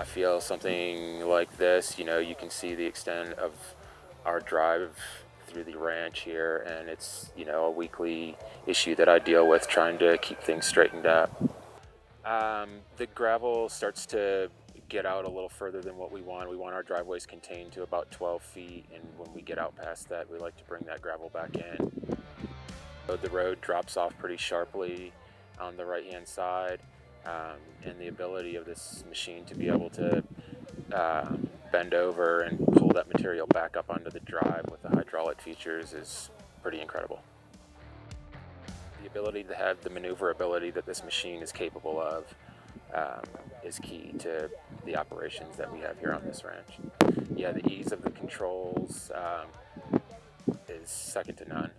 I feel something like this, you can see the extent of our drive through the ranch here, and it's, a weekly issue that I deal with trying to keep things straightened out. The gravel starts to get out a little further than what we want. We want our driveways contained to about 12 feet, and when we get out past that, we like to bring that gravel back in. So the road drops off pretty sharply on the right-hand side, and the ability of this machine to be able to bend over and pull that material back up onto the drive with the hydraulic features is pretty incredible. The ability to have the maneuverability that this machine is capable of is key to the operations that we have here on this ranch. Yeah, the ease of the controls is second to none.